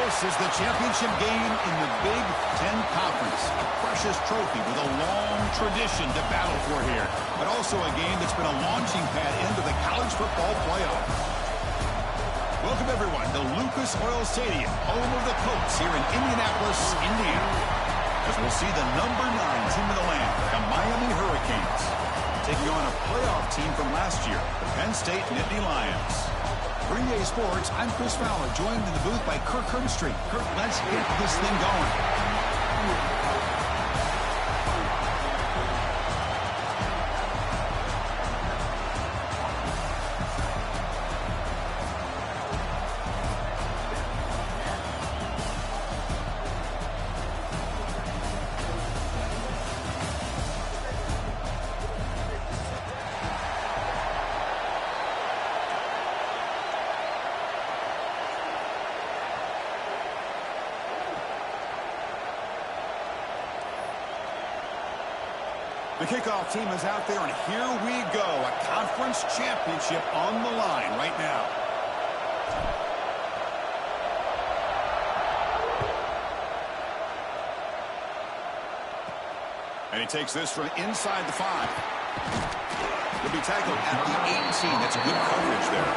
This is the championship game in the Big Ten Conference. A precious trophy with a long tradition to battle for here. But also a game that's been a launching pad into the college football playoff. Welcome, everyone, to Lucas Oil Stadium, home of the Colts here in Indianapolis, Indiana. As we'll see the number 9 team in the land, the Miami Hurricanes, taking on a playoff team from last year, the Penn State Nittany Lions. For EA Sports, I'm Chris Fowler, joined in the booth by Kirk Herbstreit. Kirk, let's get this thing going. The kickoff team is out there, and here we go. A conference championship on the line right now. And he takes this from inside the 5. He'll be tackled at the 18. That's good coverage there.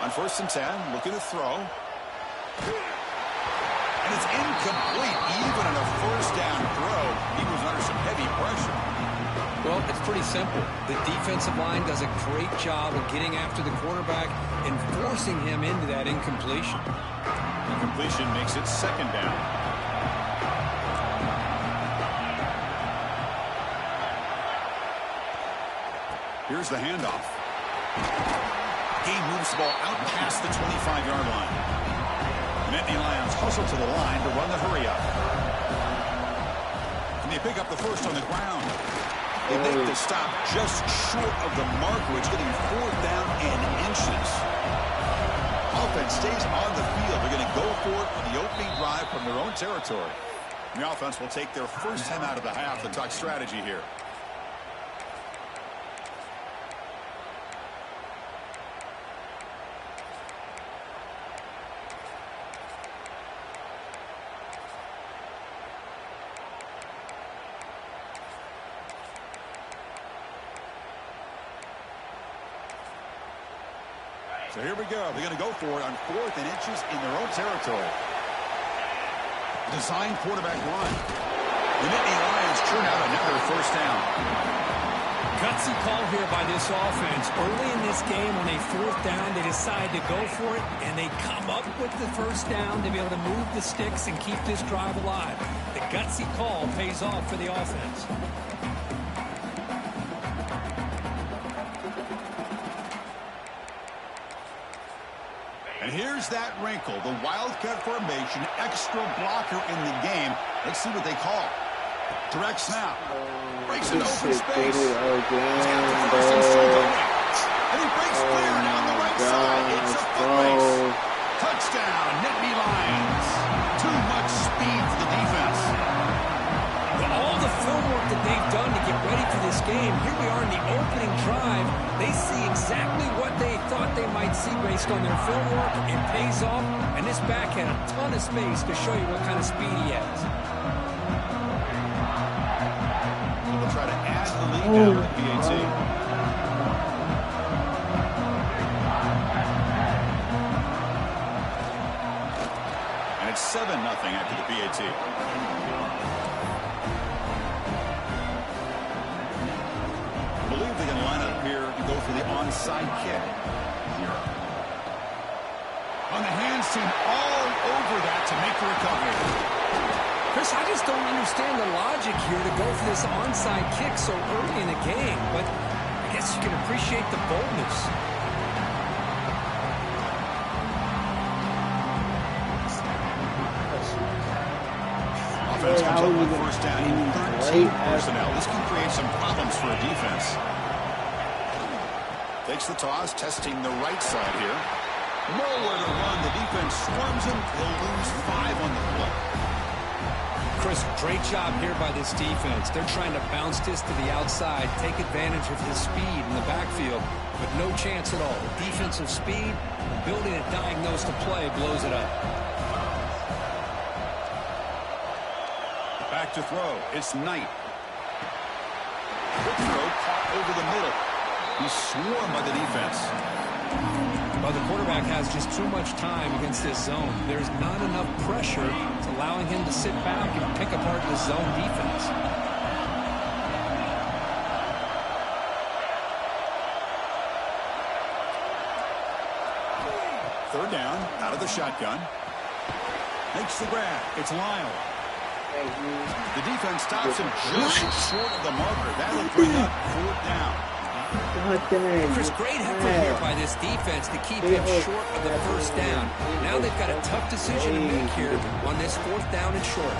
On 1st and 10, looking to throw. And it's incomplete, even on a 1st down throw. He was under some heavy pressure. Well, it's pretty simple. The defensive line does a great job of getting after the quarterback and forcing him into that incompletion. Incompletion makes it 2nd down. Here's the handoff. Game moves the ball out past the 25-yard line. The Nittany Lions hustle to the line to run the hurry-up. And they pick up the 1st on the ground. They make the stop just short of the marker. It's getting 4th down and inches. Offense stays on the field. They're going to go for it on the opening drive from their own territory. And the offense will take their first time out of the half to talk strategy here. So here we go. They're going to go for it on 4th and inches in their own territory. Design quarterback run. The Nittany Lions churn out another 1st down. Gutsy call here by this offense. Early in this game, on a 4th down, they decide to go for it, and they come up with the 1st down to be able to move the sticks and keep this drive alive. The gutsy call pays off for the offense. And here's that wrinkle, the Wildcat formation, extra blocker in the game. Let's see what they call. Direct snap. Breaks an open space. He's got the 1st and still going. And he breaks clear down the right side. It's a foot race. Touchdown, Nittany Lions. Too much speed for the defense. Well, all the film work that they've done to get ready for this game, here we are in the opening drive. They see exactly what they thought they might see based on their film work. It pays off, and this back had a ton of space to show you what kind of speed he has. They'll try to add the lead down to the B10. And it's 7-0 after the B10. For the onside kick. On the hands team all over that to make the recovery. Chris, I just don't understand the logic here to go for this onside kick so early in the game, but I guess you can appreciate the boldness. lines up on first down in 13 personnel. This can create some problems for a defense. Takes the toss, testing the right side here. Nowhere to run. The defense swarms him. He'll lose 5 on the play. Chris, great job here by this defense. They're trying to bounce this to the outside, take advantage of his speed in the backfield, but no chance at all. The defensive speed, ability to diagnose the play, blows it up. Back to throw. It's Knight. Quick throw caught over the middle. He's swarmed by the defense. Well, the quarterback has just too much time against this zone. There's not enough pressure. It's allowing him to sit back and pick apart the zone defense. Third down, out of the shotgun. Makes the grab. It's Lyle. The defense stops him just short of the marker. That'll bring up 4th down. Chris, great effort here by this defense to keep him short of the first down. Now they've got a tough decision to make here on this 4th down and short.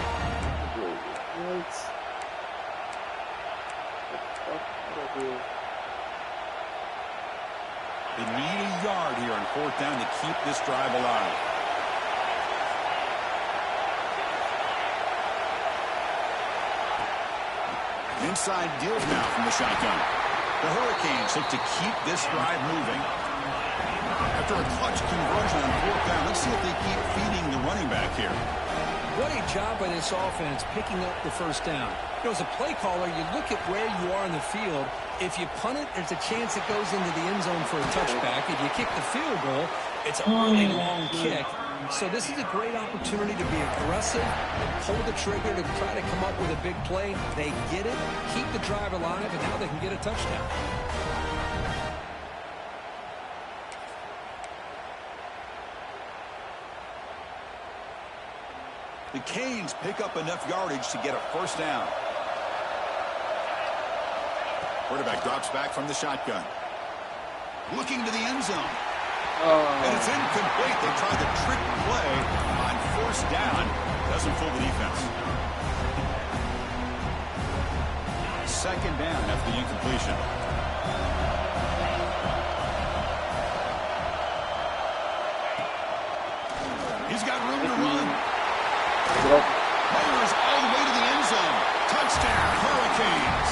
They need a yard here on 4th down to keep this drive alive. Inside deals now from the shotgun. The Hurricanes look to keep this drive moving. After a clutch conversion on 4th down, let's see if they keep feeding the running back here. What a job by this offense picking up the first down. You know, as a play caller, you look at where you are in the field. If you punt it, there's a chance it goes into the end zone for a touchback. If you kick the field goal, it's a really long kick. So this is a great opportunity to be aggressive and pull the trigger to try to come up with a big play. They get it, keep the drive alive, and now they can get a touchdown. The Canes pick up enough yardage to get a first down. Quarterback drops back from the shotgun. Looking to the end zone. And it's incomplete. They try the trick play on first down. Doesn't fool the defense. Second down after the incompletion. He's got room to run. Fires all the way to the end zone. Touchdown, Hurricanes.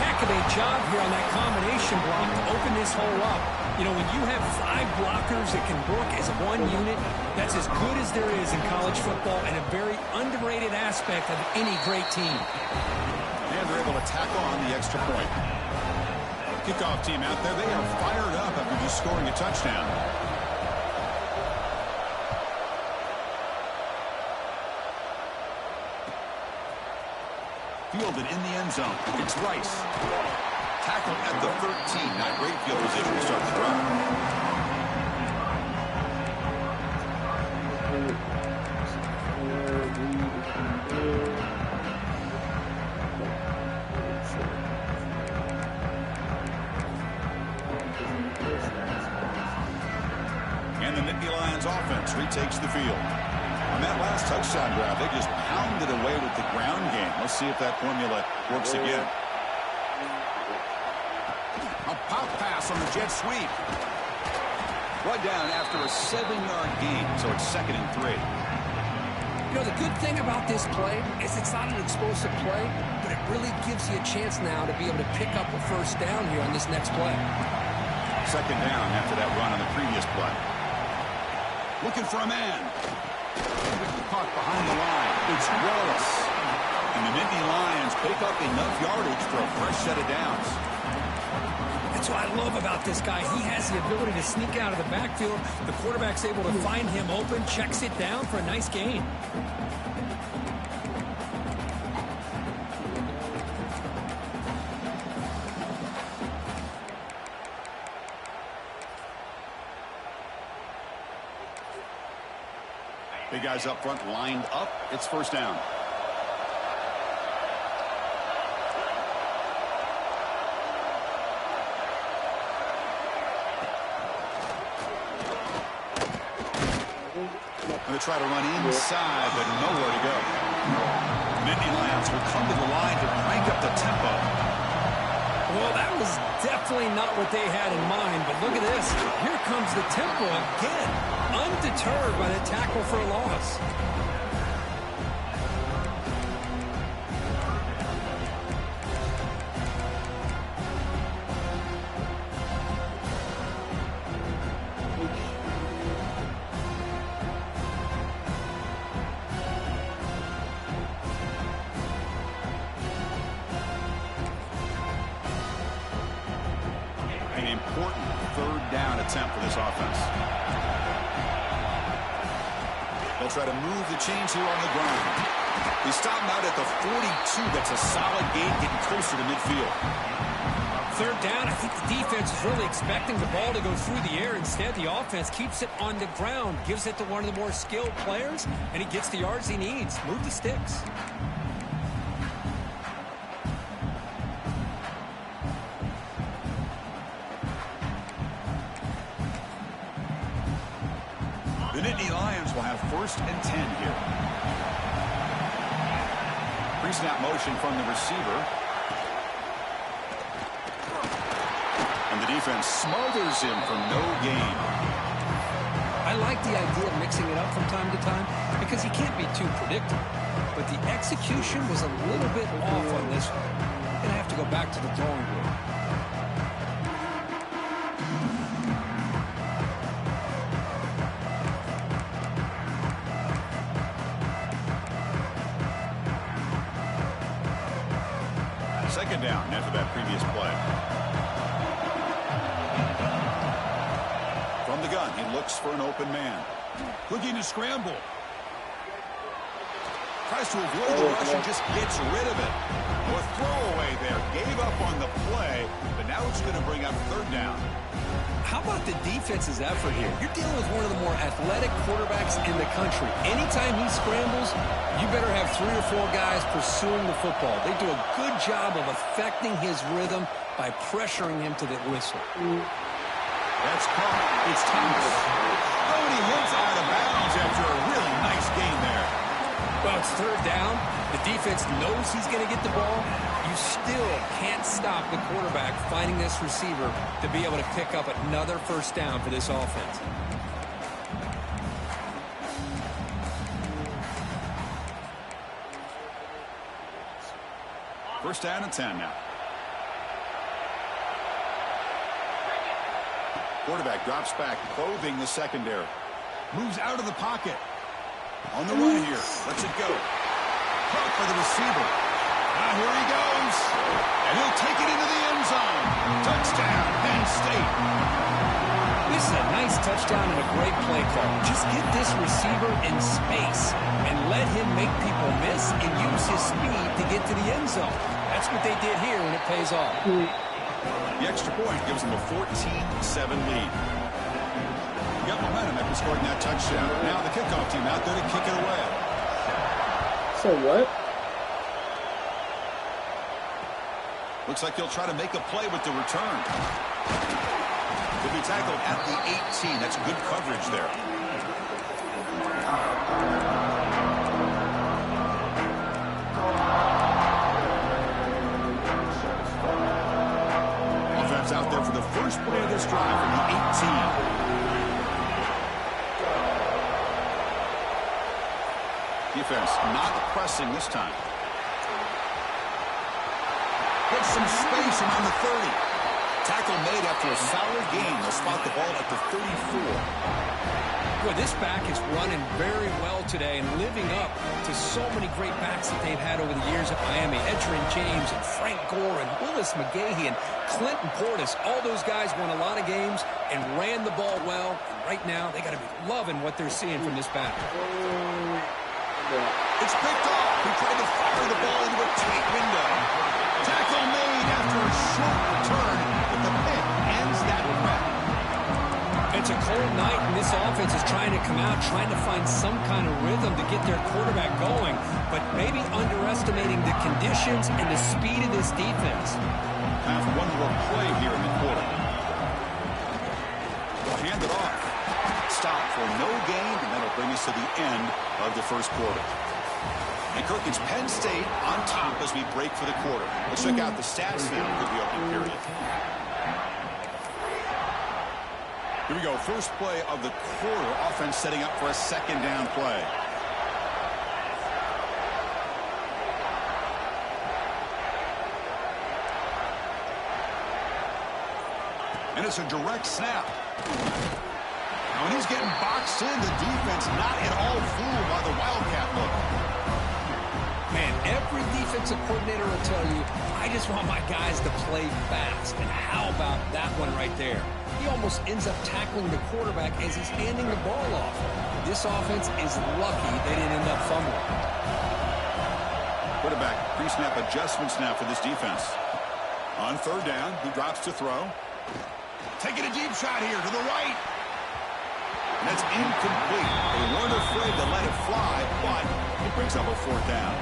Heck of a job here on that combination block to open this hole up. You know, when you have 5 blockers that can work as one unit, that's as good as there is in college football and a very underrated aspect of any great team. And they're able to tack on the extra point. Kickoff team out there, they are fired up after just scoring a touchdown. Fielded in the end zone. It's Rice. Tackle at the 13. Not great field position to start the drive. And the Nittany Lions offense retakes the field. On that last touchdown drive, they just pounded away with the ground game. Let's see if that formula works again. A pop pass on the jet sweep. Brought down after a 7-yard gain, so it's 2nd and 3. You know, the good thing about this play is it's not an explosive play, but it really gives you a chance now to be able to pick up a first down here on this next play. 2nd down after that run on the previous play. Looking for a man. Caught behind the line. It's Wallace. And the Nittany Lions pick up enough yardage for a fresh set of downs. That's what I love about this guy. He has the ability to sneak out of the backfield. The quarterback's able to find him open, checks it down for a nice gain. Big guys up front lined up. It's first down. Going to try to run inside, but nowhere to go. Nittany Lions will come to the line to crank up the tempo. Well, that was definitely not what they had in mind, but look at this. Here comes the tempo again, undeterred by the tackle for a loss. An important third down attempt for this offense. They'll try to move the chains here on the ground. He stopped him out at the 42. That's a solid gain, getting closer to midfield. Third down, I think the defense is really expecting the ball to go through the air. Instead, the offense keeps it on the ground, gives it to one of the more skilled players, and he gets the yards he needs. Move the sticks. The Nittany Lions will have 1st and 10 here. Pre-snap motion from the receiver. And the defense smothers him for no gain. I like the idea of mixing it up from time to time because he can't be too predictable. But the execution was a little bit off on this one. Gonna have to go back to the drawing board. Second down after that previous play. From the gun, he looks for an open man. Looking to scramble. Tries to avoid the rush and just gets rid of it. A throwaway there. Gave up on the play, but now it's going to bring up third down. How about the defense's effort here? You're dealing with one of the more athletic quarterbacks in the country. Anytime he scrambles, you better have 3 or 4 guys pursuing the football. They do a good job of affecting his rhythm by pressuring him to the whistle. That's caught. It's Thomas. Oh, and he hits out of bounds after a really nice gain there. Well, it's third down. The defense knows he's going to get the ball. You still can't stop the quarterback finding this receiver to be able to pick up another first down for this offense. First down and 10 now. Quarterback drops back, probing the secondary. Moves out of the pocket. On the run here. Lets it go. Caught by the receiver. Now here he goes. And he'll take it into the end zone. Touchdown, Penn State. This is a nice touchdown and a great play call. Just get this receiver in space and let him make people miss and use his speed to get to the end zone. That's what they did here, and it pays off. The extra point gives them a 14-7 lead. Got momentum after scoring that touchdown. Now the kickoff team out there to kick it away. So what? Looks like he'll try to make a play with the return. He'll be tackled at the 18. That's good coverage there. Offense out there for the first play of this drive from the 18. Defense not pressing this time. Gets some space around the 30. Tackle made after a solid gain. They'll spot the ball at the 34. Boy, this back is running very well today and living up to so many great backs that they've had over the years at Miami. Edgerrin James and Frank Gore and Willis McGahee and Clinton Portis. All those guys won a lot of games and ran the ball well. And right now, they got to be loving what they're seeing from this back. It's picked off. He tried to fire the ball into a tight window. Tackle made after a short return, but the pick ends that prep. It's a cold night, and this offense is trying to come out, trying to find some kind of rhythm to get their quarterback going, but maybe underestimating the conditions and the speed of this defense. Time for one more play here in the quarter. They'll hand it off. Stop for no gain, and that'll bring us to the end of the first quarter. And Kirk, it's Penn State on top as we break for the quarter. Let's check out the stats now for the opening period. Here we go. First play of the quarter. Offense setting up for a second down play. And it's a direct snap. Now, when he's getting boxed in, the defense not at all fooled by the Wildcat look. Man, every defensive coordinator will tell you, I just want my guys to play fast. And how about that one right there? He almost ends up tackling the quarterback as he's handing the ball off. This offense is lucky they didn't end up fumbling. Quarterback pre-snap adjustments now for this defense. On third down, he drops to throw. Taking a deep shot here to the right. And that's incomplete. They weren't afraid to let it fly, but it brings up a fourth down.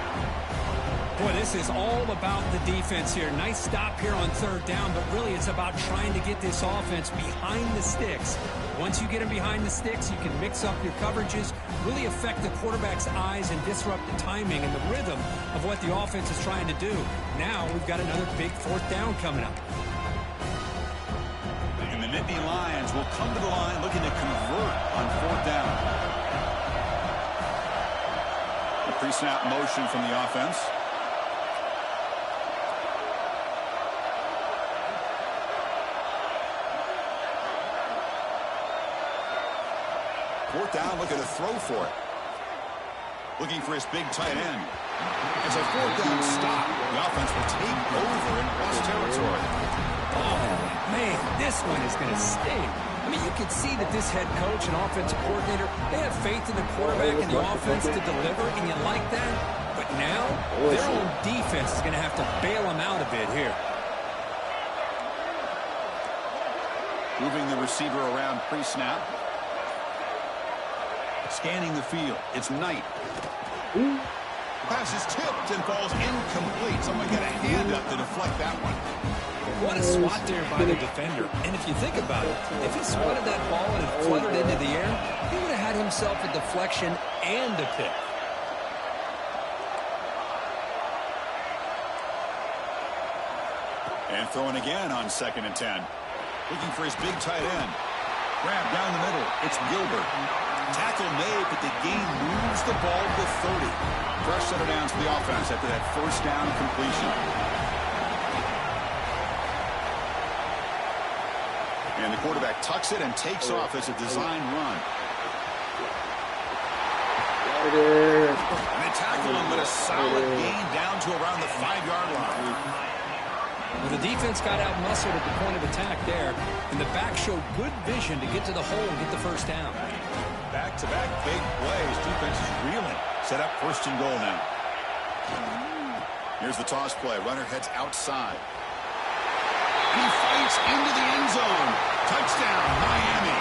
Boy, this is all about the defense here. Nice stop here on third down, but really it's about trying to get this offense behind the sticks. Once you get them behind the sticks, you can mix up your coverages, really affect the quarterback's eyes and disrupt the timing and the rhythm of what the offense is trying to do. Now we've got another big fourth down coming up. And the Nittany Lions will come to the line looking to convert on fourth down. A pre-snap motion from the offense. Fourth down, looking to throw for it. Looking for his big tight end. It's a fourth down stop. The offense will take over in West territory. Oh, man, this one is going to sting. I mean, you can see that this head coach and offensive coordinator, they have faith in the quarterback and the offense to deliver, and you like that. But now, their own defense is going to have to bail them out a bit here. Moving the receiver around pre-snap. Scanning the field. It's Knight. Pass is tipped and falls incomplete. Someone got a hand up to deflect that one. What a swat there by the defender. And if you think about it, if he swatted that ball and it fluttered into the air, he would have had himself a deflection and a pick. And throwing again on 2nd and 10. Looking for his big tight end. Grab down the middle. It's Gilbert. Tackle made, but the game moves the ball to 30. Fresh set of downs for the offense after that first down completion. And the quarterback tucks it and takes off as a design run. And they tackle him, but a solid gain down to around the 5-yard line. Well, the defense got out-muscled at the point of attack there, and the back showed good vision to get to the hole and get the first down. Back-to-back big plays. Defense is reeling. Set up 1st and goal now. Here's the toss play. Runner heads outside. And he fights into the end zone. Touchdown, Miami.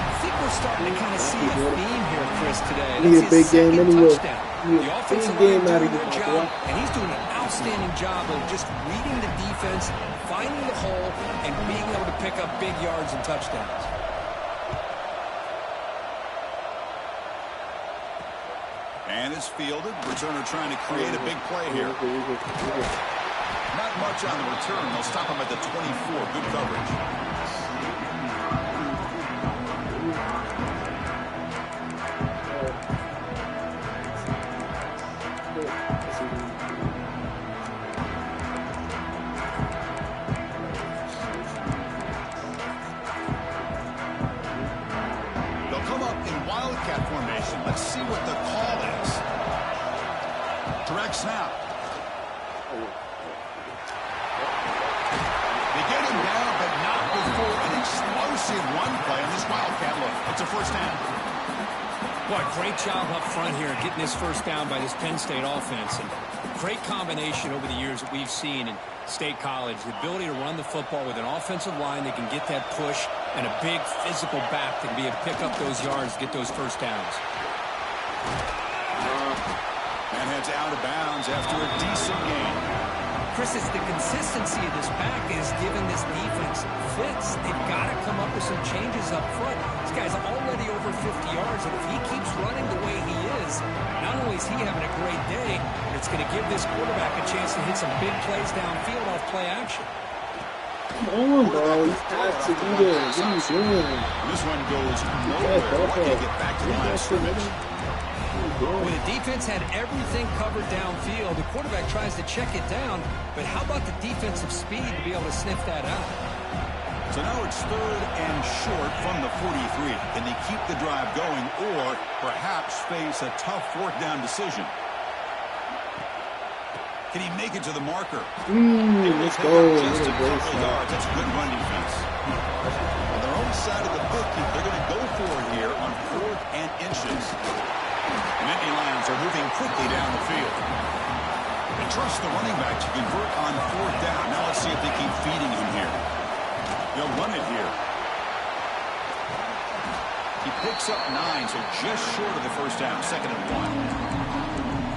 I think we're starting to kind of see a theme here, Chris, today. Need a big game anyway. The offensive line doing their job, and he's doing an outstanding job of just reading the defense, finding the hole, and being able to pick up big yards and touchdowns. And it's fielded. Returner trying to create a big play here. Not much on the return. They'll stop him at the 24. Good coverage. They'll come up in Wildcat formation. Let's see what the call is. Direct snap. They get him down, but not before an explosive run play on this Wildcat look. It's a first down. Boy, great job up front here getting this first down by this Penn State offense. And great combination over the years that we've seen in State College. The ability to run the football with an offensive line that can get that push and a big physical back that can be able to pick up those yards, get those first downs. And heads out of bounds after a decent game. Chris, it's the consistency of this back is giving this defense fits. They've got to come up with some changes up front. This guy's already over 50 yards, and if he keeps running the way he is, not only is he having a great day, but it's going to give this quarterback a chance to hit some big plays downfield off play action. Come on, bro. You have to do this. What are you doing? This one goes nowhere. Why can't you get back to the line of scrimmage? When the defense had everything covered downfield, the quarterback tries to check it down, but how about the defensive speed to be able to sniff that out? So now it's 3rd and short from the 43. Can they keep the drive going or perhaps face a tough 4th down decision? Can he make it to the marker? Let's go. Just a couple of yards. That's good run defense. On their own side of the 50, they're going to go for it here on 4th and inches. The Nittany Lions are moving quickly down the field. They trust the running back to convert on 4th down. Now let's see if they keep feeding him here. They'll run it here. He picks up 9, so just short of the 1st down, 2nd and 1.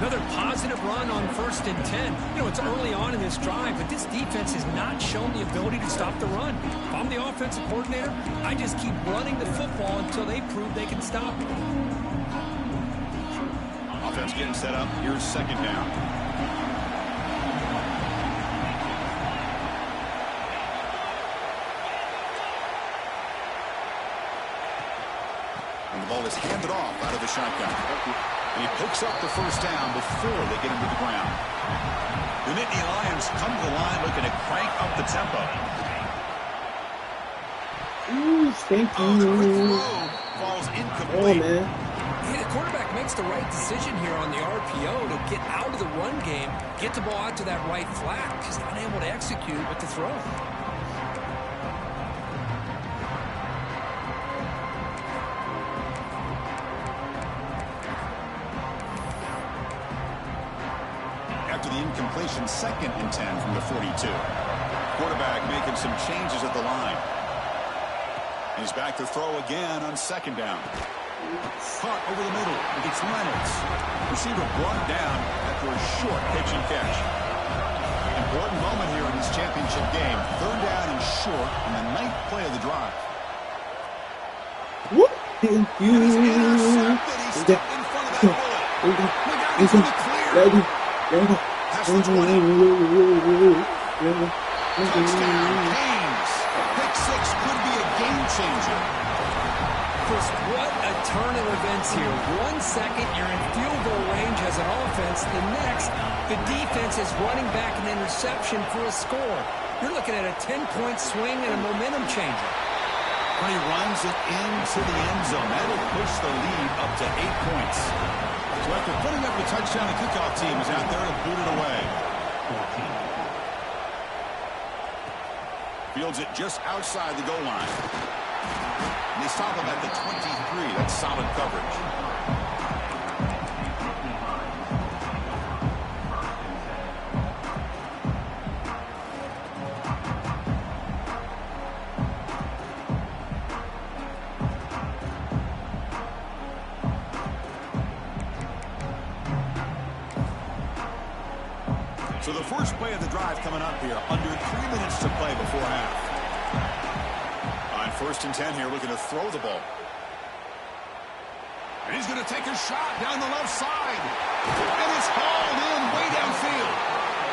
Another positive run on 1st and 10. You know, it's early on in this drive, but this defense has not shown the ability to stop the run. If I'm the offensive coordinator, I just keep running the football until they prove they can stop it. Offense getting set up. Here's 2nd down. And the ball is handed off out of the shotgun. And he picks up the 1st down before they get him to the ground. The Nittany Lions come to the line looking to crank up the tempo. Thank you. Falls incomplete. Oh, man. Yeah, the quarterback makes the right decision here on the RPO to get out of the run game, get the ball out to that right flat. Just unable to execute with the throw. After the incompletion, 2nd and 10 from the 42. Quarterback making some changes at the line. He's back to throw again on 2nd down. Caught over the middle. It's Reynolds. Receiver brought down after a short pitch and catch. Important moment here in this championship game. 3rd down and short on the 9th play of the drive. Whoop. Thank you. And he's intercepted. He's stuck in front of that bullet. We got him for the clear. Past the 20. Touchdown, Haynes. Pick 6 could be a game changer. Chris, what a turn of events here. 1 second, you're in field goal range as an offense. The next, the defense is running back an interception for a score. You're looking at a 10-point swing and a momentum changer. When he runs it into the end zone, that'll push the lead up to 8 points. So after putting up the touchdown, the kickoff team is out there to boot it away. Fields it just outside the goal line. And they stop him at the 23. That's solid coverage. So the first play of the drive coming up here. Under 3 minutes to play before half. On 1st and 10 here, looking to throw the ball. And he's going to take a shot down the left side. And it's hauled in way downfield.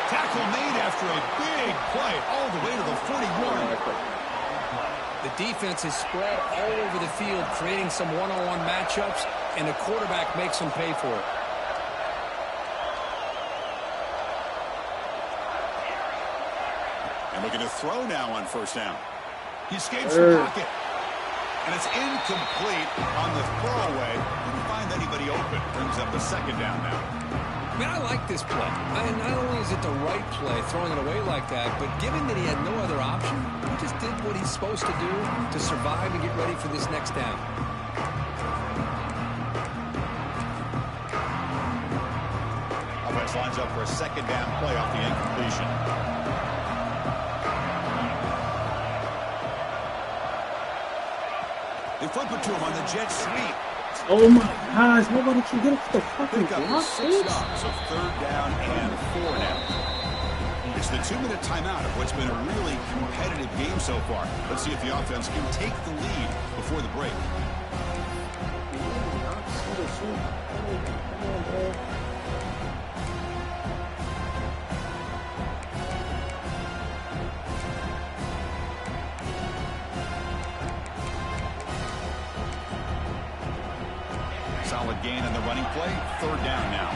Tackle made after a big play all the way to the 41. The defense is spread all over the field, creating some one-on-one matchups, and the quarterback makes them pay for it. And looking to throw now on 1st down. He escapes the pocket. And it's incomplete on the throwaway. Didn't find anybody open. Brings up the 2nd down now. I mean, I like this play. Not only is it the right play, throwing it away like that, but given that he had no other option, he just did what he's supposed to do to survive and get ready for this next down. Offense lines up for a 2nd down play off the incompletion. They flip it to him on the jet sweep. Oh my gosh, nobody can get up to the fucking Pick up block, 6 yards, so 3rd down and 4 now. It's the 2-minute timeout of what's been a really competitive game so far. Let's see if the offense can take the lead before the break. Solid gain on the running play. 3rd down now.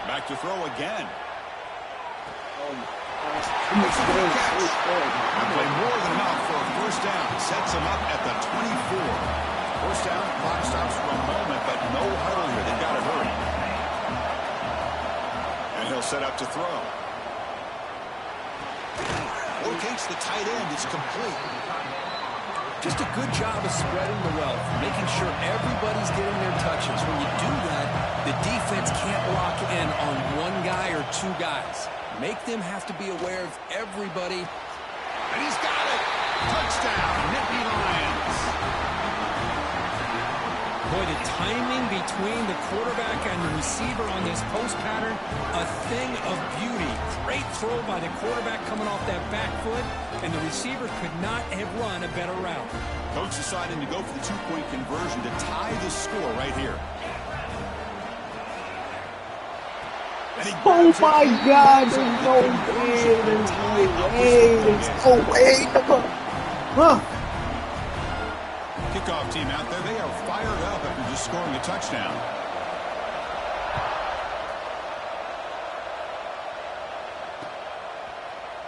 Back to throw again. Play more than enough for a 1st down. Sets him up at the 24. 1st down, clock stops for a moment, but no huddle here. They've got to hurry. And he'll set up to throw. Locates the tight end. It's complete. Just a good job of spreading the wealth, making sure everybody's getting their touches. When you do that, the defense can't lock in on one guy or 2 guys. Make them have to be aware of everybody. And he's got it. Touchdown, Nittany Lions. Boy, the timing between the quarterback and the receiver on this post pattern, a thing of beauty. Great throw by the quarterback coming off that back foot, and the receiver could not have run a better route. Coach deciding to go for the 2-point conversion to tie the score right here. Oh my God, there's no way. Huh. Kickoff team out there, they are fired up after just scoring a touchdown.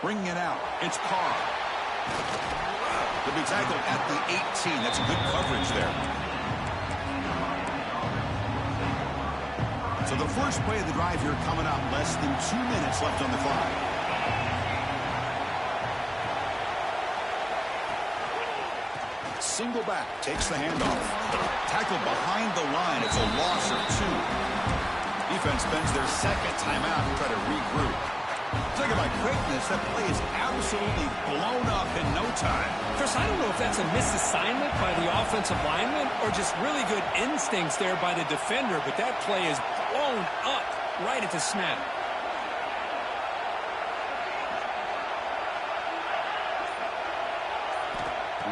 Bringing it out, it's Carr. He'll be tackled at the 18. That's a good coverage there. So the first play of the drive here coming up, less than 2 minutes left on the clock. Single back, takes the handoff. Tackled behind the line. It's a loss of 2. Defense spends their 2nd timeout to try to regroup. Talk about quickness. That play is absolutely blown up in no time. Chris, I don't know if that's a misassignment by the offensive lineman or just really good instincts there by the defender, but that play is blown up right at the snap.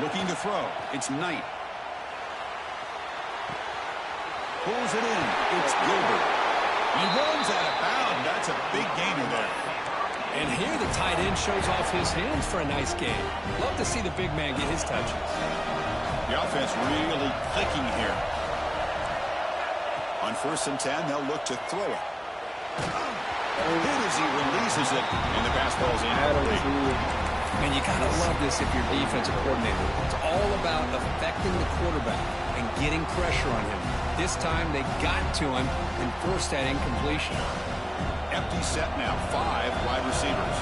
Looking to throw. It's Knight. Pulls it in. It's Gilbert. He runs out of bounds. That's a big gainer there. And here the tight end shows off his hands for a nice game. Love to see the big man get his touches. The offense really clicking here. On 1st and 10, they'll look to throw it. Hit as he releases it, and the pass ball's incomplete. And you gotta love this if you're defensive coordinator. It's all about affecting the quarterback and getting pressure on him. This time they got to him and forced that incompletion. Empty set now, 5 wide receivers.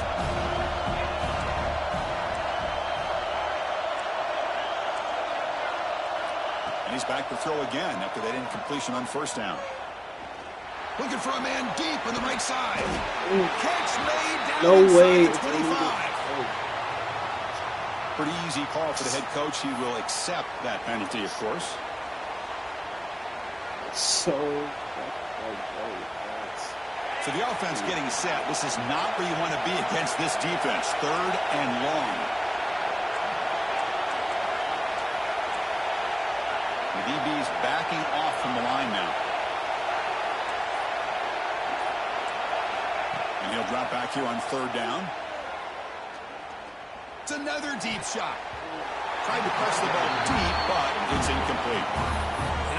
And he's back to throw again after that incompletion on 1st down. Looking for a man deep on the right side. Catch made down No way. the 25. Pretty easy call for the head coach. He will accept that penalty, of course. So the offense getting set. This is not where you want to be against this defense. 3rd and long. The DB's backing off from the line now. And he'll drop back here on 3rd down. It's another deep shot. Tried to press the ball deep, but it's incomplete.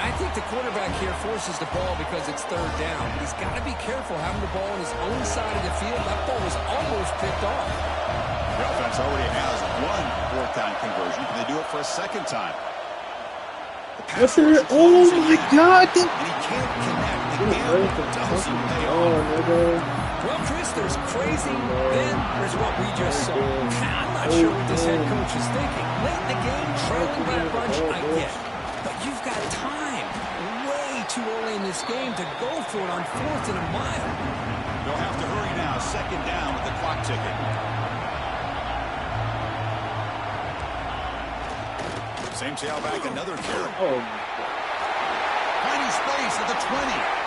I think the quarterback here forces the ball because it's 3rd down. He's got to be careful having the ball on his own side of the field. That ball was almost picked off. The offense already has 1 4th down conversion. Can they do it for a 2nd time? Oh my God! And he can't connect. The gamble doesn't pay off. Well, Chris, there's crazy, then there's what we just saw. I'm not sure what this head coach is thinking. Late in the game, trailing by a bunch, I get it. But you've got time, way too early in this game to go for it on 4th and a mile. They'll have to hurry now. 2nd down with the clock ticking. Same tailback, another carry. Tiny space at the 20.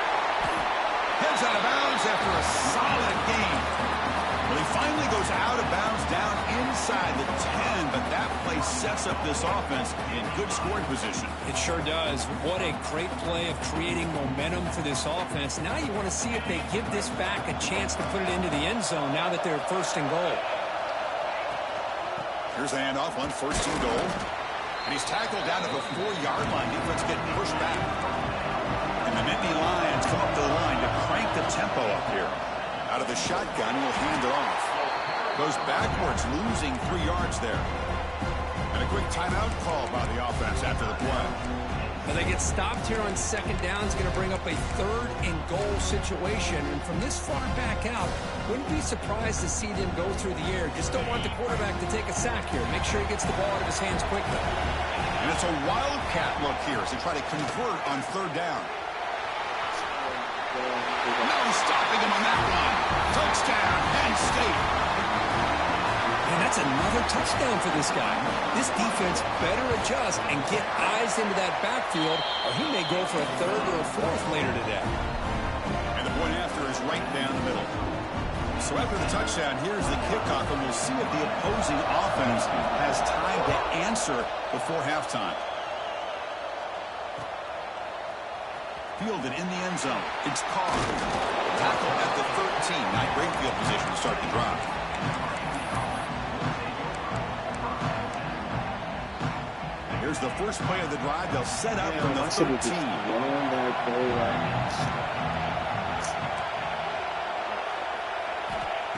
Heads out of bounds after a solid gain. Well, he finally goes out of bounds down inside the 10, but that play sets up this offense in good scoring position. It sure does. What a great play of creating momentum for this offense. Now you want to see if they give this back a chance to put it into the end zone now that they're first and goal. Here's the handoff on first and goal. And he's tackled down to the 4-yard line. Defense getting pushed back. And the Nittany Lions come up to the line to crank the tempo up here. Out of the shotgun, he'll hand it off. Goes backwards, losing 3 yards there. And a quick timeout call by the offense after the play. Well, they get stopped here on second down. It's going to bring up a third and goal situation. And from this far back out, wouldn't be surprised to see them go through the air. Just don't want the quarterback to take a sack here. Make sure he gets the ball out of his hands quickly. And it's a wildcat look here as they try to convert on third down. No stopping him on that one. Touchdown, Penn State. And that's another touchdown for this guy. This defense better adjust and get eyes into that backfield, or he may go for a third or a fourth later today. And the point after is right down the middle. So after the touchdown, here's the kickoff, and we'll see if the opposing offense has time to answer before halftime. Fielded in the end zone. It's Carr. Tackle at the 13. Not great field position to start the drive. And here's the first play of the drive. They'll set up from the 13.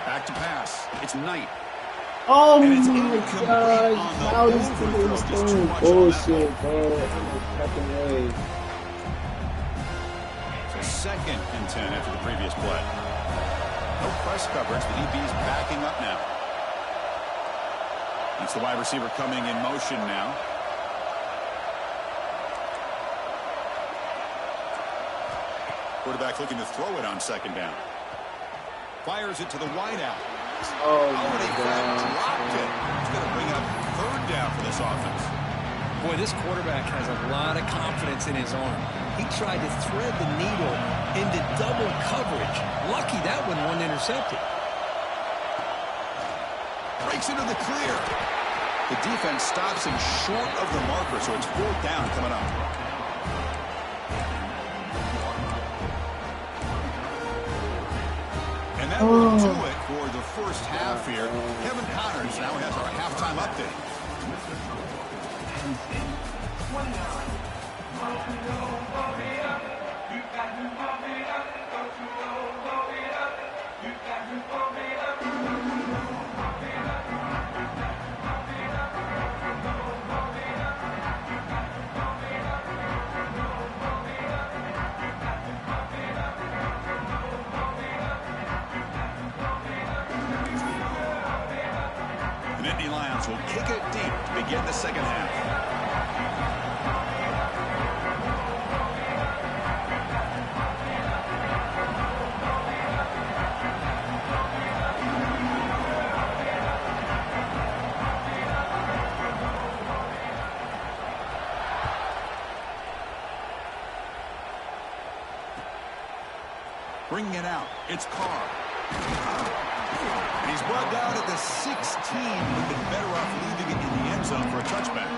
Back to pass. It's Knight. Oh And it's my incomplete god, on the how this overthrow. thing is Just too doing much on that bullshit, ball. bro. No fucking way. So second and 10 after the previous play. No press coverage. The DB's backing up now. That's the wide receiver coming in motion now. Quarterback looking to throw it on second down. Fires it to the wideout. Oh They my dropped it. god. It's going to bring up third down for this offense. Boy, this quarterback has a lot of confidence in his arm. He tried to thread the needle into double coverage. Lucky that one wasn't intercepted. Breaks into the clear. The defense stops him short of the marker, so it's fourth down coming up. And that will do it for the first half here. Kevin Connors now has our halftime update. The Nittany Lions will kick it deep to begin the second half. Bringing it out. It's Carr. And he's brought down at the 16. Would have been better off leaving it in the end zone for a touchback.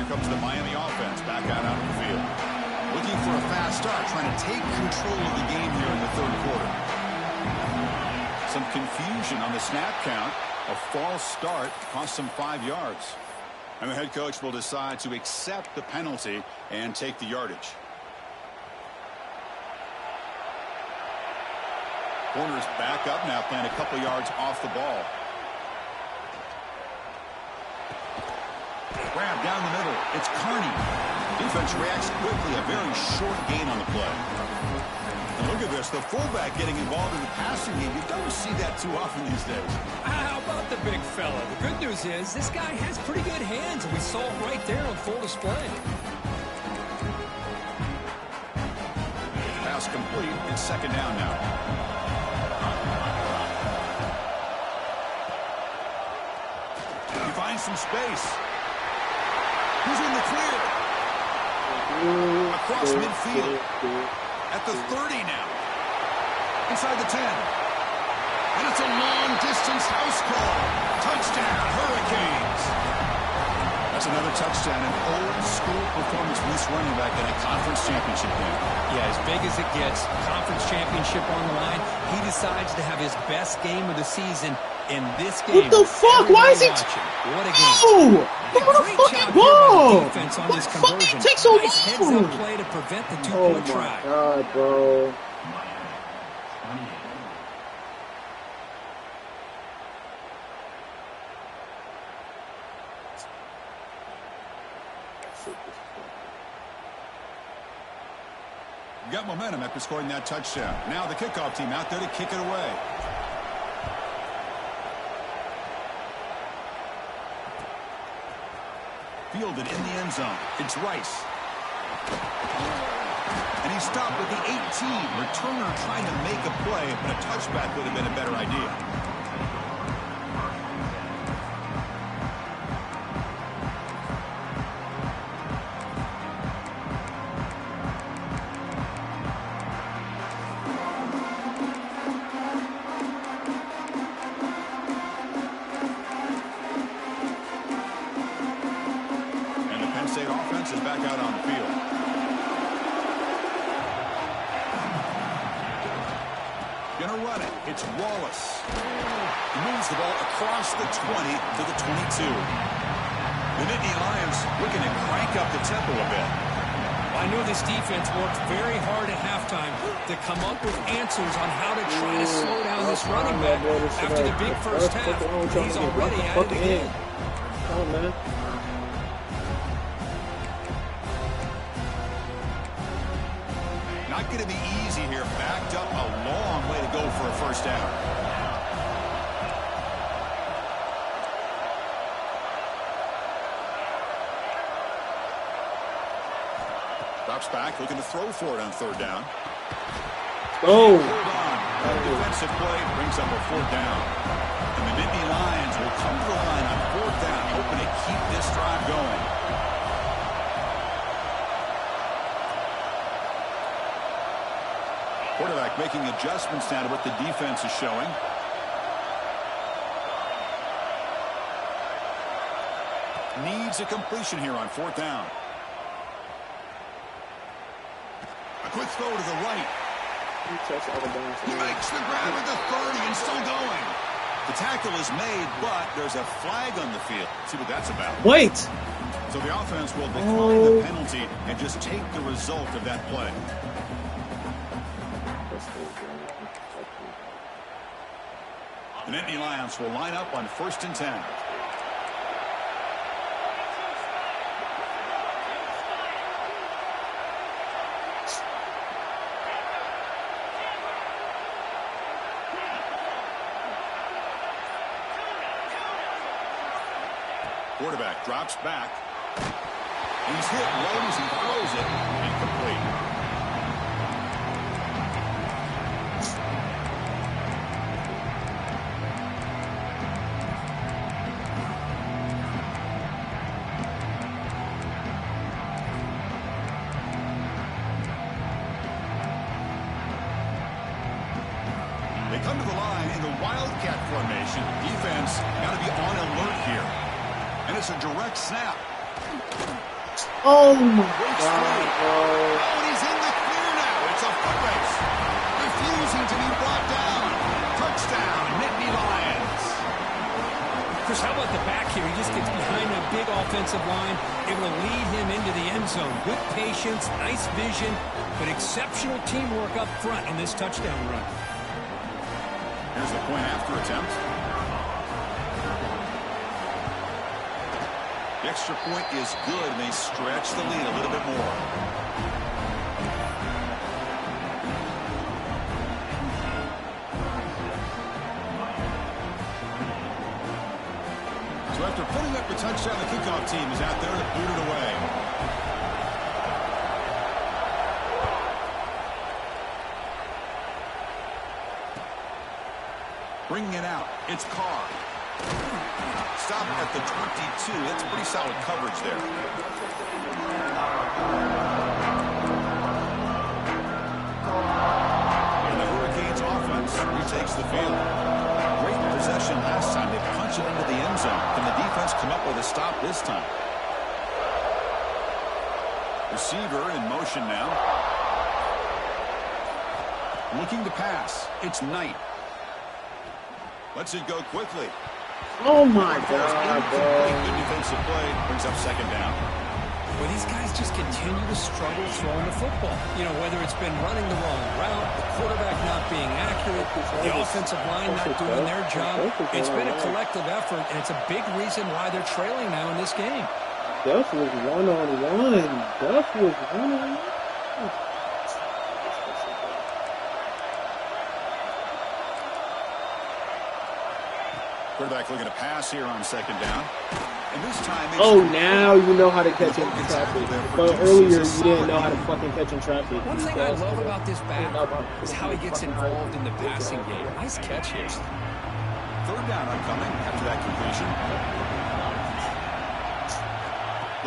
Comes the Miami offense back out on the field. Looking for a fast start, trying to take control of the game here in the third quarter. Some confusion on the snap count. A false start cost them 5 yards. And the head coach will decide to accept the penalty and take the yardage. Corners back up now, playing a couple yards off the ball. Grab down the middle. It's Carney. Defense reacts quickly. A very short gain on the play. And look at this. The fullback getting involved in the passing game. You don't see that too often these days. How about the big fella? The good news is this guy has pretty good hands, and we saw it right there on full display. Pass complete. It's second down now. He finds some space. He's in the clear. Across midfield. At the 30 now. Inside the 10. And it's a long-distance house call. Touchdown, Hurricanes. That's another touchdown. An old-school performance from this running back in a conference championship game. Yeah, as big as it gets, conference championship on the line, he decides to have his best game of the season in this game. What the fuck? Why is it? What a game. Oh! Give me the fucking ball! Defense on What this the fuck? conversion. It takes so Nice heads-up long! play to prevent the Oh two-point my try. god, bro. Got momentum after scoring that touchdown. Now the kickoff team out there to kick it away. Fielded in the end zone. It's Rice. And he stopped with the 18. Returner trying to make a play, but a touchback would have been a better idea. Is back out on the field. Gonna run it. It's Wallace. He moves the ball across the 20 to the 22. The Nittany Lions looking to crank up the tempo a bit. I knew this defense worked very hard at halftime to come up with answers on how to try to slow down this running back. After the big first half, he's already at it again. Come on, man. Not going to be easy here. Backed up a long way to go for a first down. Drops back, looking to throw for it on third down. Oh! Hold on. A defensive play brings up a fourth down. And the Nittany Lions will come to the line on fourth down, hoping to keep this drive going. Quarterback making adjustments now to what the defense is showing. Needs a completion here on fourth down. A quick throw to the right. He makes the grab at the 30 and still going. The tackle is made, but there's a flag on the field. Let's see what that's about. Wait! So the offense will decline the penalty and just take the result of that play. The Nittany Lions will line up on 1st and 10. Quarterback drops back. He's hit low as he throws it. Incomplete. They come to the line in the Wildcat formation. Defense got to be on alert here. And it's a direct snap. Oh my God, bro. Oh, and he's in the clear now. It's a foot race. Refusing to be brought down. Touchdown, Nittany Lions. Chris, how about the back here? He just gets behind a big offensive line, able to lead him into the end zone. Good patience, nice vision, but exceptional teamwork up front on this touchdown run. Here's the point after attempt. The extra point is good, and they stretch the lead a little bit more. After putting up a touchdown, the kickoff team is out there to boot it away. Bringing it out, it's Carr. Stop at the 22. That's pretty solid coverage there. And the Hurricanes offense retakes the field. Great possession last time. They punch it into the end zone. Can the defense come up with a stop this time? Receiver in motion now. Looking to pass. It's Knight. Lets it go quickly. Oh my God, bro. Good defensive play. Brings up second down. Well, these guys just continue to struggle throwing the football. You know, whether it's been running the wrong route, the quarterback not being accurate, the offensive line not doing their job. It's been a collective effort, and it's a big reason why they're trailing now in this game. Duff was one-on-one. Duff was one-on-one. Quarterback looking to pass here on second down. And this time now you know how to catch in traffic. But earlier you didn't know how to fucking catch in traffic. One thing I love about this back is how he gets involved in the passing game. Nice catch here. Third down upcoming after that completion.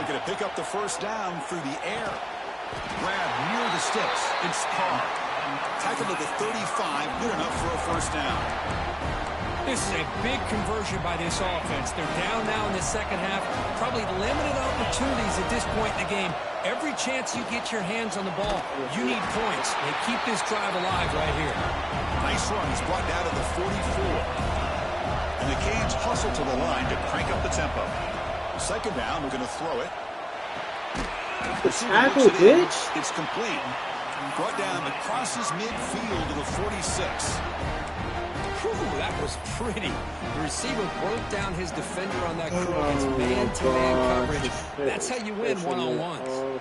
Looking to pick up the first down through the air. Grab near the sticks. It's Carr. Tackled at the 35. Good enough for a first down. This is a big conversion by this offense. They're down now in the second half. Probably limited opportunities at this point in the game. Every chance you get your hands on the ball, you need points. They keep this drive alive right here. Nice run. He's brought down to the 44. And the Canes hustle to the line to crank up the tempo. Second down, we're going to throw it. Tackle, bitch. It's complete. Brought down across his midfield to the 46. Whew, that was pretty. The receiver broke down his defender on that curl against man-to-man coverage. That's how you win one-on-ones.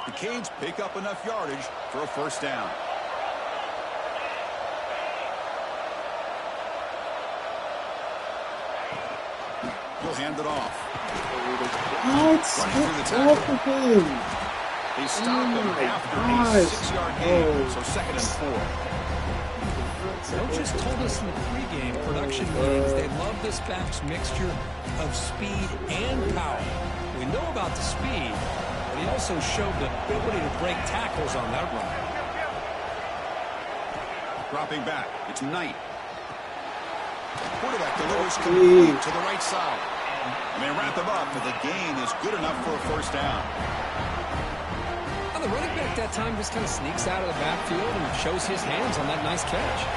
The Canes pick up enough yardage for a first down. He'll hand it off. What? Get off of him. They stop him after a 6-yard gain, so second and 4. Coaches told us in the pregame production meetings they love this back's mixture of speed and power. We know about the speed, but he also showed the ability to break tackles on that run. Dropping back, it's Knight. Quarterback delivers complete to the right side. And they wrap him up, but the gain is good enough for a first down. And the running back that time just kind of sneaks out of the backfield and shows his hands on that nice catch.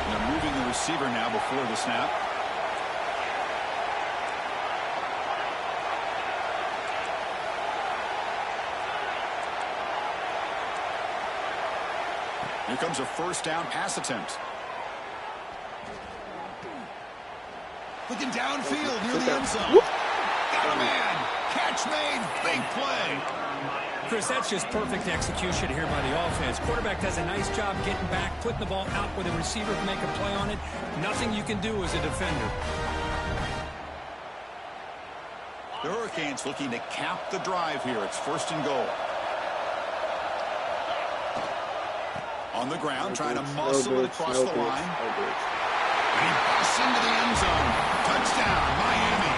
And they're moving the receiver now before the snap. Here comes a first down pass attempt. Looking downfield near the end zone. Got a man. Catch made. Big play. Chris, that's just perfect execution here by the offense. Quarterback does a nice job getting back, putting the ball out where the receiver can make a play on it. Nothing you can do as a defender. The Hurricanes looking to cap the drive here. It's first and goal. On the ground, trying to muscle it across the line. And he busts into the end zone. Touchdown, Miami.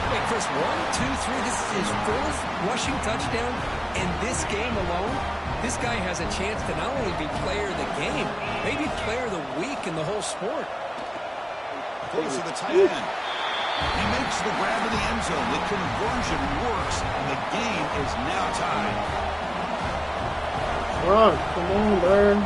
Hey, Chris, 1, 2, 3. This is his fourth rushing touchdown in this game alone. This guy has a chance to not only be player of the game, maybe player of the week in the whole sport. Close to the tight end. He makes the grab in the end zone. The conversion works, and the game is now tied. Bro, come on, Burn.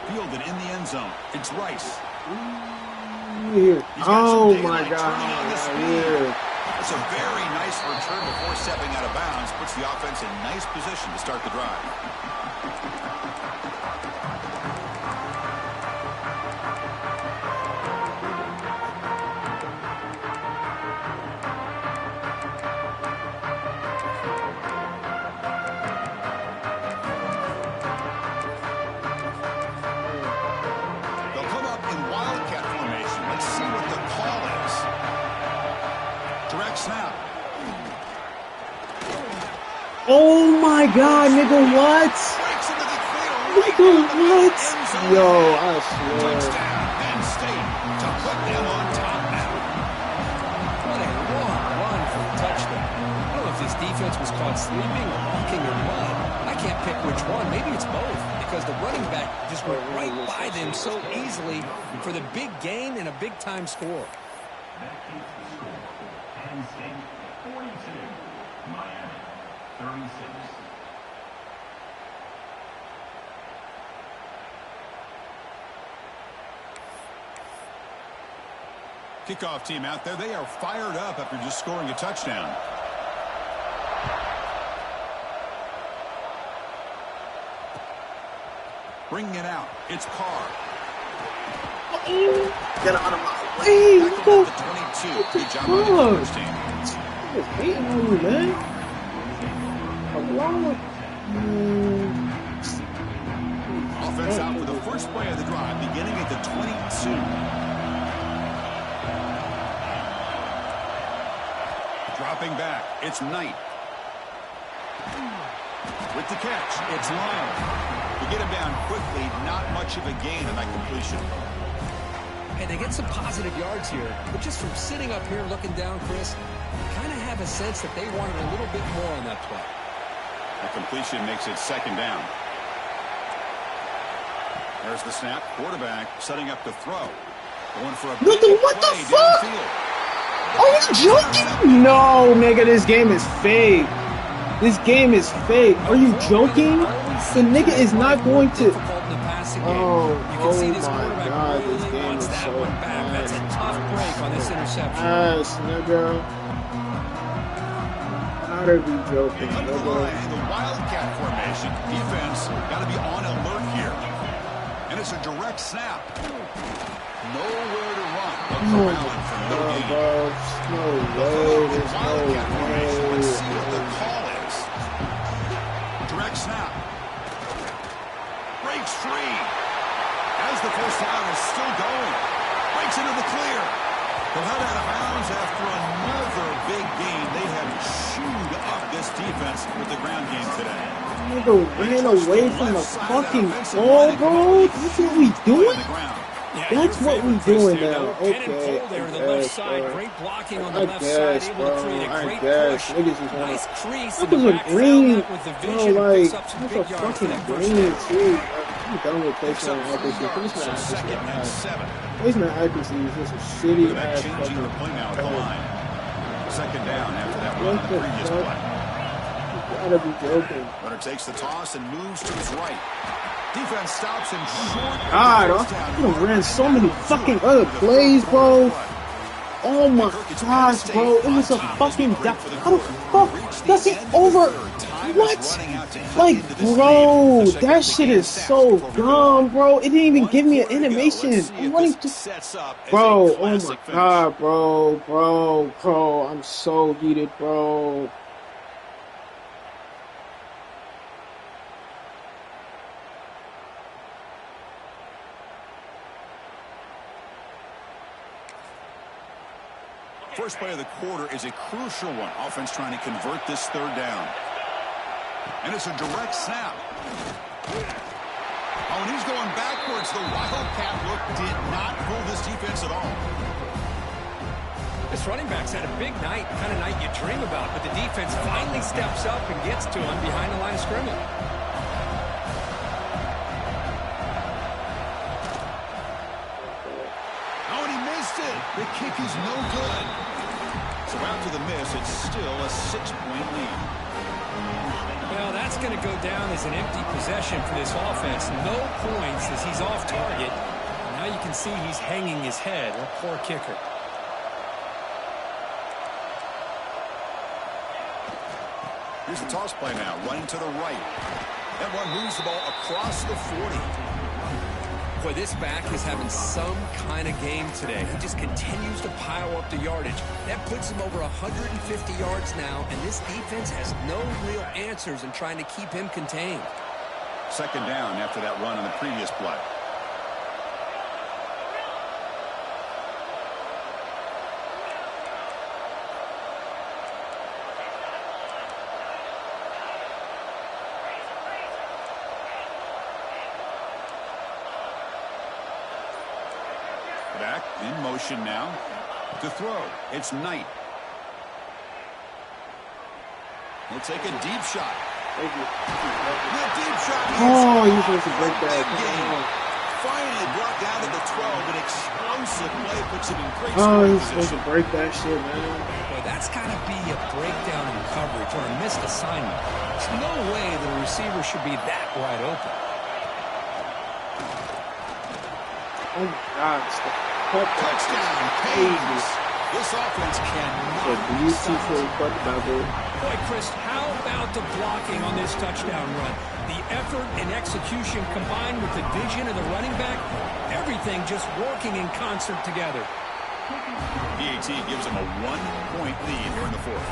Fielded in the end zone. It's Rice. Oh my God. It's a very nice return before stepping out of bounds. Puts the offense in nice position to start the drive. Direct snap. Oh my God, nigga, what? Breaks into the clear. Nigga, what? Yo, I swear. Touchdown, Penn State to put them on top now. What a long run for the touchdown. I don't know if this defense was caught sleeping or walking or what. I can't pick which one. Maybe it's both because the running back just went right by them so easily for the big gain and a big-time score. That keeps the score. Penn State 42, Miami 36. Kickoff team out there. They are fired up after just scoring a touchdown. Bringing it out. It's Carr. Get out of my way. Back Go. at the 22. Good job on the first team. I was hating on you, man. What's wrong with Offense out for the first play of the drive, beginning at the 22. Dropping back, it's Knight. With the catch, it's Lyon. To get him down quickly, not much of a gain on that completion. Hey, they get some positive yards here, but just from sitting up here looking down, Chris, you kind of have a sense that they wanted a little bit more on that play. The completion makes it second down. There's the snap. Quarterback setting up to throw. Going for a big what the play fuck? downfield. Are you joking? No, nigga, this game is fake. This game is fake. Are you joking? The nigga is not going to. Oh my God, this game is so That's a tough break on this interception. ass, nigga. Gotta be joking, Under the nigga. line, the Wildcat formation. Defense got to be on alert here. And it's a direct snap. Nowhere to run. Oh Allen for no my gain. God, no way, there's no Wildcat formation. Let's see what the way. call is. Direct snap. Breaks free. As the first down is still going. Breaks into the clear. They'll head out of bounds after another big gain. They have chewed up this defense with the ground game today. Nigga ran away from the fucking ball, bro. That's what we doing? That's what we doing now. Okay, There to the I left guess, side. bro. Great blocking on the I left guess, side. Able to bro. create a I great guess. push. Niggas just Nice wanna. crease That in the was a back. green, Found that with the bro. vision. Like, Picks up some that's big a yards for fucking that first green down. too. I'm done with Picks placement up 3 accuracy. yards, so Placement second and accuracy. 7. Placement accuracy is just a shitty Look at that ass changing the fucking. play now at the line. Second down after that run on the previous play. You gotta be joking. Runner takes the toss and moves to his right. Defense stops him short. God, I could have ran so many fucking other plays, bro. Oh my gosh, bro. It was a fucking. How the fuck does he over. What? Like, bro, that shit is so dumb, bro. It didn't even give me an animation. I'm running to. Bro, oh my God, bro. I'm so heated, bro. First play of the quarter is a crucial one. Offense trying to convert this third down. And it's a direct snap. Oh, and he's going backwards. The Wildcat look did not fool this defense at all. This running back's had a big night, kind of night you dream about, but the defense finally steps up and gets to him behind the line of scrimmage. Oh, and he missed it. The kick is no good. So after the miss, it's still a 6-point lead. Well, that's going to go down as an empty possession for this offense. No points as he's off target. Now you can see he's hanging his head. A poor kicker. Here's the toss play now, running to the right. That one moves the ball across the 40. Boy, this back is having some kind of game today. He just continues to pile up the yardage. That puts him over 150 yards now, and this defense has no real answers in trying to keep him contained. Second down after that run on the previous play. In motion now. To throw. It's Knight. He'll take a deep shot. The deep shot. Oh, you're supposed to break that. Finally brought down to the 12. An explosive play puts him in great Oh, scoring he's supposed to position. break that shit, man. Boy, that's got to be a breakdown in coverage or a missed assignment. There's no way the receiver should be that wide open. Oh my God, Touchdown, Canes. This offense cannot. So beautiful football. Boy, Chris, how about the blocking on this touchdown run? The effort and execution combined with the vision of the running back, everything just working in concert together. BAT gives him a 1-point lead here in the fourth.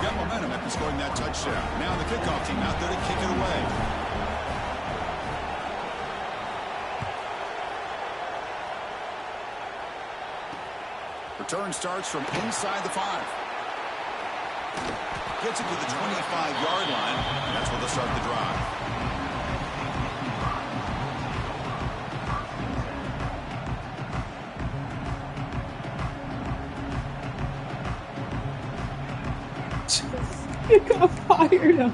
Got momentum after scoring that touchdown. Now the kickoff team out there to kick it away. Return starts from inside the 5. Gets it to the 25-yard line, and that's where they'll start the drive. He got fired.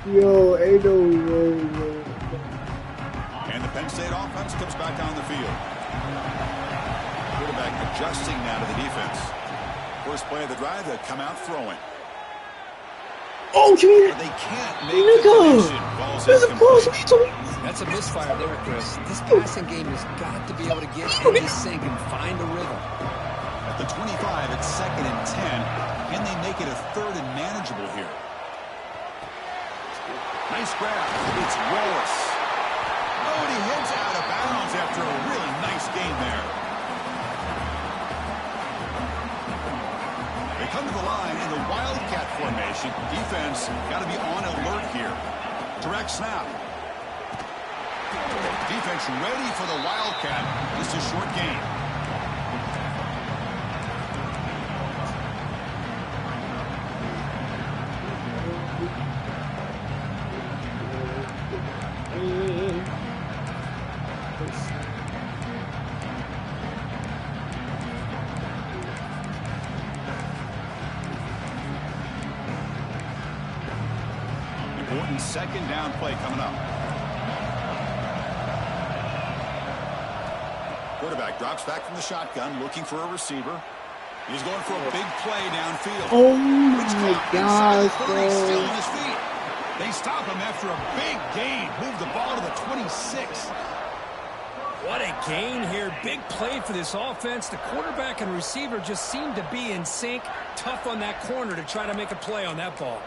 Yo, ain't no way, man. And the Penn State offense comes back on the field. Quarterback adjusting now to the defense. First play of the drive, they'll come out throwing. Oh, give me that. They can't make the connection. Ball's There's a close. incomplete. That's a misfire there, Chris. This passing game has got to be able to get into sync and find a rhythm. At the 25, it's 2nd and 10. Can they make it a 3rd and manageable here? Nice grab. It's Wallace. Oh, and he heads out of bounds after a really nice game there. They come to the line in the Wildcat formation. Defense got to be on alert here. Direct snap. Defense ready for the Wildcat. Just a short game. Important 2nd down play coming up. Quarterback drops back from the shotgun, looking for a receiver. He's going for a big play downfield. Oh my gosh, Still bro. on his feet. They stop him after a big gain. Move the ball to the 26. What a gain here. Big play for this offense. The quarterback and receiver just seem to be in sync. Tough on that corner to try to make a play on that ball.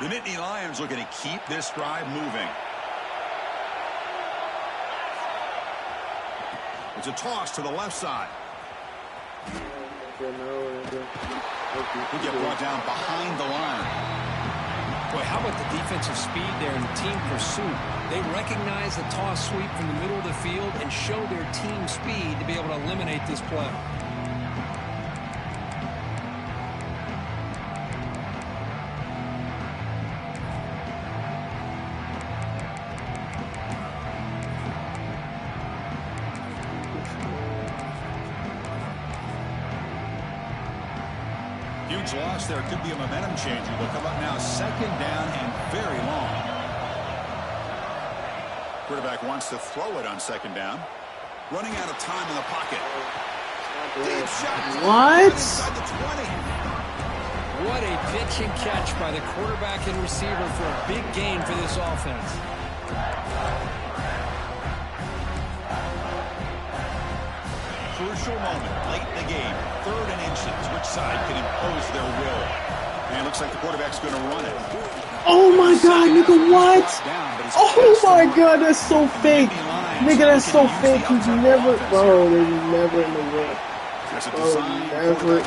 The Nittany Lions looking to keep this drive moving. It's a toss to the left side. He'll get brought down behind the line. Boy, how about the defensive speed there in team pursuit? They recognize the toss sweep from the middle of the field and show their team speed to be able to eliminate this play. Huge loss there. Could be a momentum changer. They'll come up now 2nd down and very long. Quarterback wants to throw it on 2nd down. Running out of time in the pocket. Deep shot. What? Inside the 20. What a pitch and catch by the quarterback and receiver for a big gain for this offense. Crucial moment late in the game. 3rd and inches. Which side can impose their will? And it looks like the quarterback's going to run it. Oh my God, nigga, what? Oh my God, that's so fake. Nigga, that's so fake. He's never, bro, there's never in the world. Bro, never.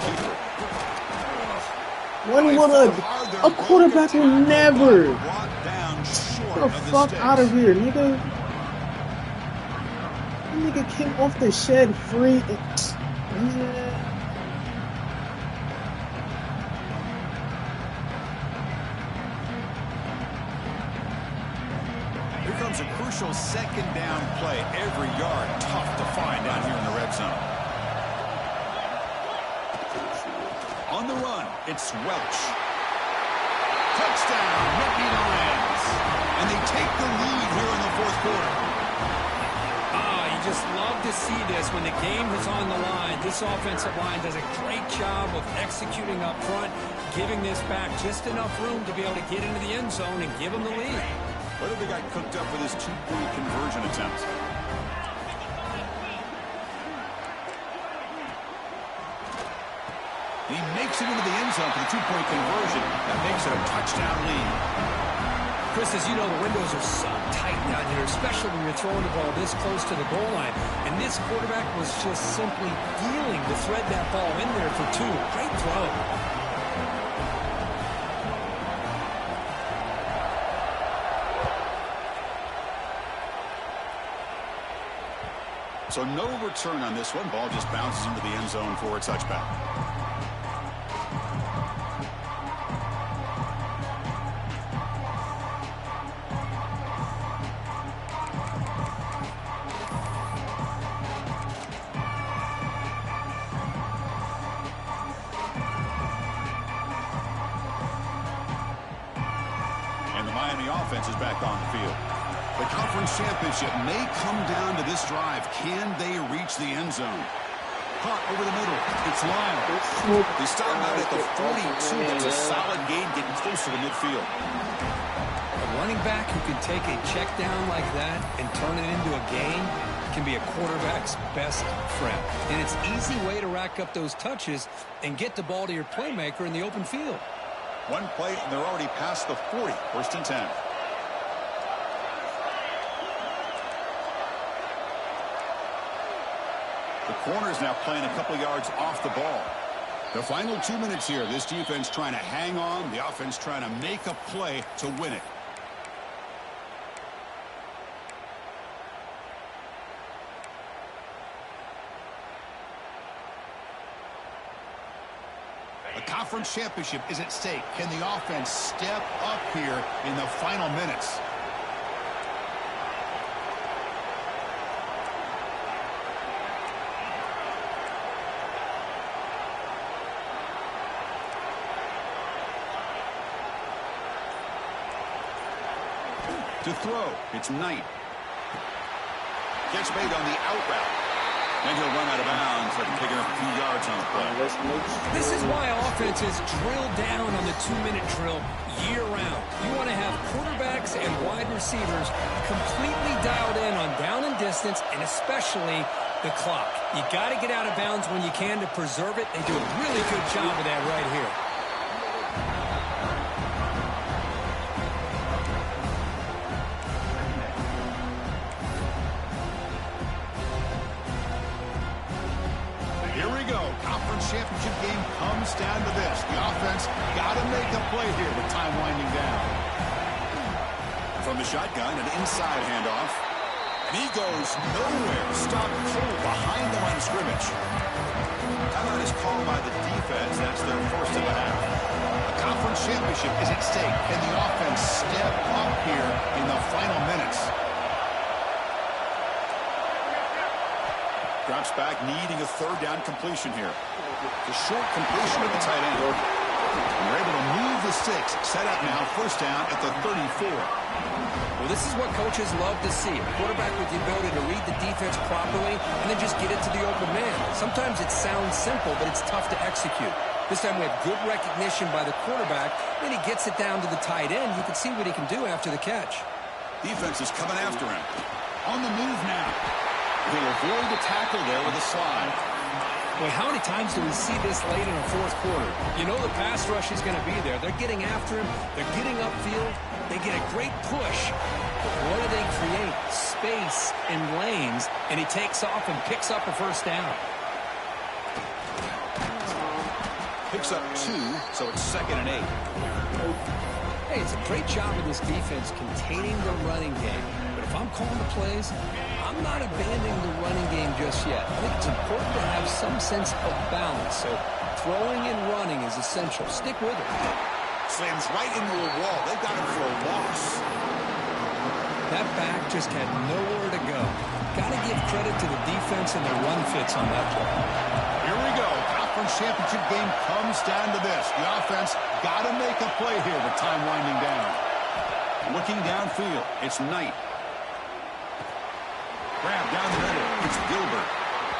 When would a quarterback will never? Get the fuck out of here, nigga. That nigga came off the shed free. becomes a crucial second down play. Every yard tough to find down here in the red zone. On the run, it's Welch. Touchdown, Nittany Lions. And they take the lead here in the fourth quarter. You just love to see this when the game is on the line. This offensive line does a great job of executing up front, giving this back just enough room to be able to get into the end zone and give them the lead. What have they got cooked up for this two-point conversion attempt? He makes it into the end zone for the two-point conversion. That makes it a touchdown lead. Chris, as you know, the windows are so tight down here, especially when you're throwing the ball this close to the goal line. And this quarterback was just simply dealing to thread that ball in there for two. Great throw. So no return on this one. Ball just bounces into the end zone for a touchback. Offense is back on the field. The conference championship may come down to this drive. Can they reach the end zone? Caught over the middle. It's Lyle. They start out at the 42. That's a solid gain, getting closer to midfield. A running back who can take a check down like that and turn it into a gain can be a quarterback's best friend. And it's an easy way to rack up those touches and get the ball to your playmaker in the open field. One play, and they're already past the 40. First and 10. The corner's now playing a couple yards off the ball. The final 2 minutes here. This defense trying to hang on. The offense trying to make a play to win it. The conference championship is at stake. Can the offense step up here in the final minutes? To throw, it's Knight. Gets made on the out route. And he'll run out of bounds after picking up a few yards on the play. This is why offenses drill down on the 2-minute drill year-round. You want to have quarterbacks and wide receivers completely dialed in on down and distance, and especially the clock. You got to get out of bounds when you can to preserve it. They do a really good job of that right here. Championship game comes down to this. The offense got to make a play here with time winding down. From the shotgun, an inside handoff. And he goes nowhere. Stopped cold behind the line of scrimmage. Timeout is called by the defense. That's their first of the half. The conference championship is at stake. Can the offense step up here in the final minutes? Drops back, needing a third down completion here. The short completion of the tight end. And we're able to move the sticks. Set up now, first down at the 34. Well, this is what coaches love to see. A quarterback with the ability to read the defense properly and then just get it to the open man. Sometimes it sounds simple, but it's tough to execute. This time we have good recognition by the quarterback. Then he gets it down to the tight end. You can see what he can do after the catch. Defense is coming after him. On the move now. He'll avoid the tackle there with a slide. Boy, how many times do we see this late in the fourth quarter? You know the pass rush is going to be there. They're getting after him. They're getting upfield. They get a great push. But what do they create? Space and lanes. And he takes off and picks up a first down. Picks up 2, so it's 2nd and 8. Hey, it's a great job of this defense containing the running game. But if I'm calling the plays, I'm not abandoning the running game just yet. I think it's important to have some sense of balance. So throwing and running is essential. Stick with it. Slams right into a wall. They've got him for a loss. That back just had nowhere to go. Got to give credit to the defense and the run fits on that play. Here we go. Conference championship game comes down to this. The offense got to make a play here with time winding down. Looking downfield, it's Knight. Grab down the middle, it's Gilbert.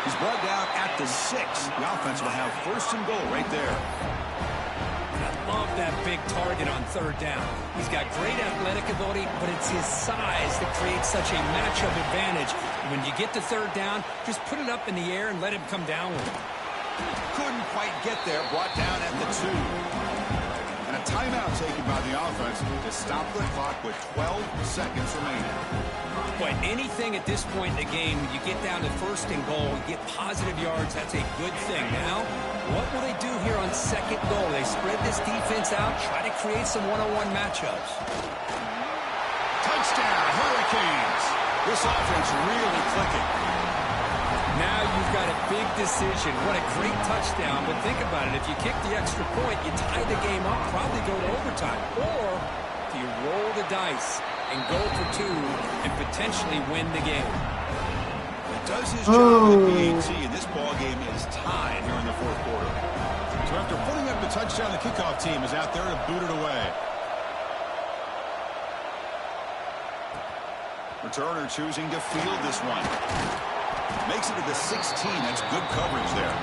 He's brought down at the 6. The offense will have first and goal right there. I love that big target on third down. He's got great athletic ability, but it's his size that creates such a matchup advantage. When you get to third down, just put it up in the air and let him come down with it. Couldn't quite get there, brought down at the 2. And a timeout taken by the offense to stop the clock with 12 seconds remaining. But anything at this point in the game, when you get down to first and goal, you get positive yards, that's a good thing. Now, what will they do here on second goal? They spread this defense out, try to create some one-on-one matchups. Touchdown, Hurricanes. This offense really clicking. Now you've got a big decision. What a great touchdown. But think about it. If you kick the extra point, you tie the game up, probably go to overtime. Or do you roll the dice and go for 2 and potentially win the game? It does his job with B10, and this ball game is tied here in the fourth quarter. So after putting up the touchdown, the kickoff team is out there to boot it away. Returner choosing to field this one. Makes it to the 16. That's good coverage there.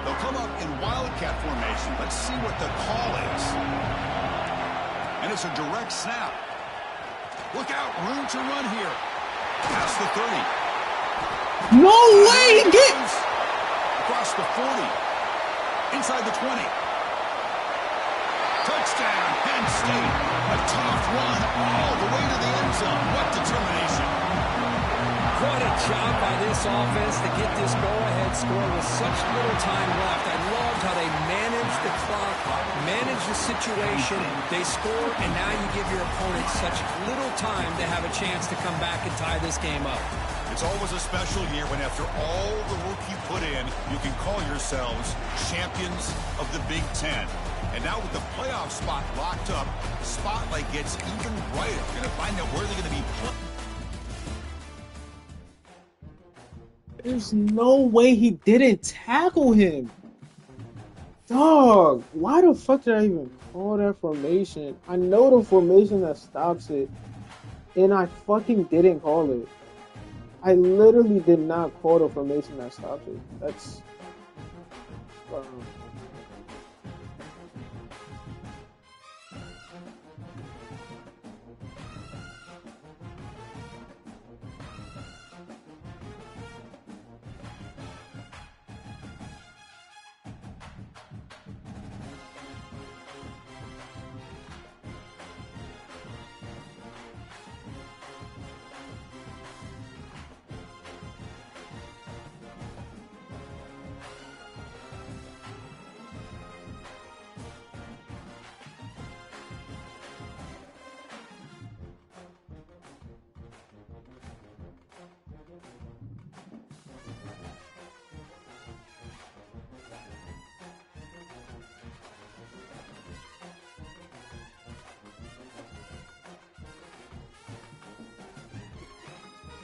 They'll come up in wildcat formation. Let's see what the call is. And it's a direct snap. Look out, room to run here. Past the 30. No way! Get across the 40. Inside the 20. Touchdown, Penn State. A tough run all the way to the end zone. What determination. What a job by this offense to get this go-ahead score with such little time left. I loved how they managed the clock, managed the situation. They score, and now you give your opponent such little time to have a chance to come back and tie this game up. It's always a special year when after all the work you put in, you can call yourselves champions of the Big Ten. And now with the playoff spot locked up, the spotlight gets even brighter. You're going to find out where they're going to be playing. There's no way he didn't tackle him. Dog, why the fuck did I even call that formation? I know the formation that stops it, and I fucking didn't call it. I literally did not call the formation that stops it. That's...